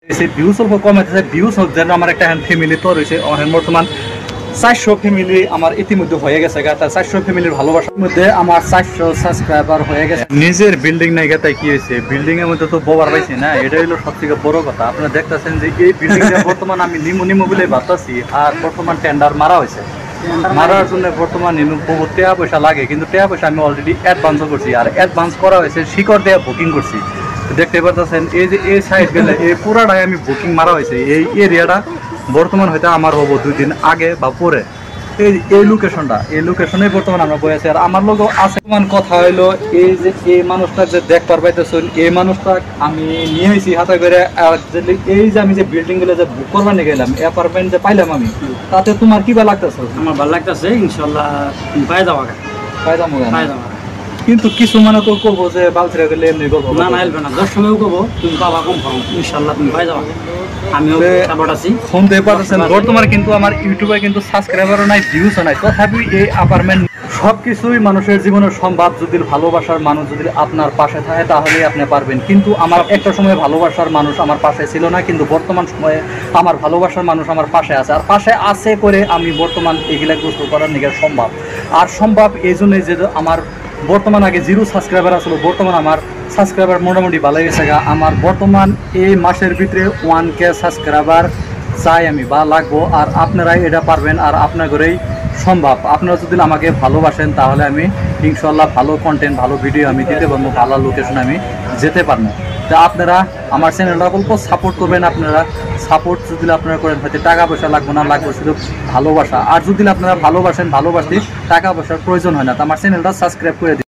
Views অল্প কম আছে, views হোক যেন আমার একটা ফ্যামিলি তো রয়েছে বর্তমান 400 ফ্যামিলি আমার ইতিমধ্যে হয়ে গেছে। 400 ফ্যামিলির ভালোবাসার মধ্যে আমার 400 সাবস্ক্রাইবার হয়ে গেছে। নিজের বিল্ডিং নাই তাই কি হয়েছে, বিল্ডিং এর মধ্যে তো বোবার পাইছি না, এটা হলো সব থেকে বড় কথা। আপনারা দেখতেছেন যে এই বিল্ডিংটা বর্তমান আমি নিমু বলে ভাবতেছি, আর বর্তমান টেন্ডার মারা হয়েছে। মারার জন্য বর্তমান বহুত টাকা পয়সা লাগে, কিন্তু টাকা পয়সা আমি অলরেডি অ্যাডভান্সও করছি, আর অ্যাডভান্স করা হয়েছে শিকড় দিয়ে বুকিং করছি। দেখতে পাচ্ছেন এই যে এই সাইড গেলে এই পুরাটাই আমি বুকিং মারা হয়েছে। এই এরিয়াটা বর্তমান হয়তো আমার হবো 2 দিন আগে বা পরে। এই লোকেশনে বর্তমান আমরা বই আছি। আর আমার লোক আছে কথা হইলো এই যে এই মানুষটা যে দেখবার পাইতেছেন, এই মানুষটা আমি নিয়ে হয়েছি হাতে করে। এই যে আমি যে বিল্ডিং গুলো যে বুক করবার নিয়ে গেলাম, অ্যাপার্টমেন্ট যে পাইলাম আমি, তাতে তোমার কি ভালো লাগতেছে? আমার ভালো লাগতেছে, ইনশাল্লাহ পাই যাওয়া। কিন্তু কিছু মানে তো করবো যে বালছিরা গেলে এমনি করবো না এলবে না, 10 সময়ও করবো, তুমি পাবা কনফার্ম, ইনশাল্লাহ তুমি পাই যাওয়া। আমিও সাপোর্ট আছি। শুনতে পাচ্ছেন বর্তমানে কিন্তু আমার ইউটিউবে কিন্তু সাবস্ক্রাইবারও নাই, ভিউজও নাই, তথাপি এই অ্যাপার্টমেন্ট সবকিছুই মানুষের জীবনের সম্ভব। যদি ভালোবাসার মানুষ যদি আপনার পাশে থাকে তাহলেই আপনি পারবেন। কিন্তু আমার একটা সময় ভালোবাসার মানুষ আমার পাশে ছিল না, কিন্তু বর্তমান সময়ে আমার ভালোবাসার মানুষ আমার পাশে আছে। আর পাশে আছে করে আমি বর্তমান এগুলা গোসল করার নিকে সম্ভব। আর সম্ভব এই জন্যই যে আমার বর্তমান আগে 0 সাবস্ক্রাইবার আসলো, বর্তমান আমার সাবস্ক্রাইবার মোটামুটি ভালো গেছে। আমার বর্তমান এই মাসের ভিতরে 1K সাবস্ক্রাইবার চাই আমি বা লাগবো। আর আপনারাই এটা পারবেন, আর আপনাদেরই সম্ভব। আপনারা যদি আমাকে ভালোবাসেন তাহলে আমি ইনশাল্লাহ ভালো কন্টেন্ট ভালো ভিডিও আমি দিতে পারবো, ভালো লোকেশন আমি যেতে পারবো। তা আপনারা আমার চ্যানেলটা অল্প সাপোর্ট করবেন। আপনারা সাপোর্ট যদি আপনারা করেন হয়তো টাকা পয়সা লাগবে না, লাগবে শুধু ভালোবাসা। আর যদি আপনারা ভালোবাসেন, ভালোবাসি টাকা পয়সার প্রয়োজন হয় না, তো আমার চ্যানেলটা সাবস্ক্রাইব করে দিন।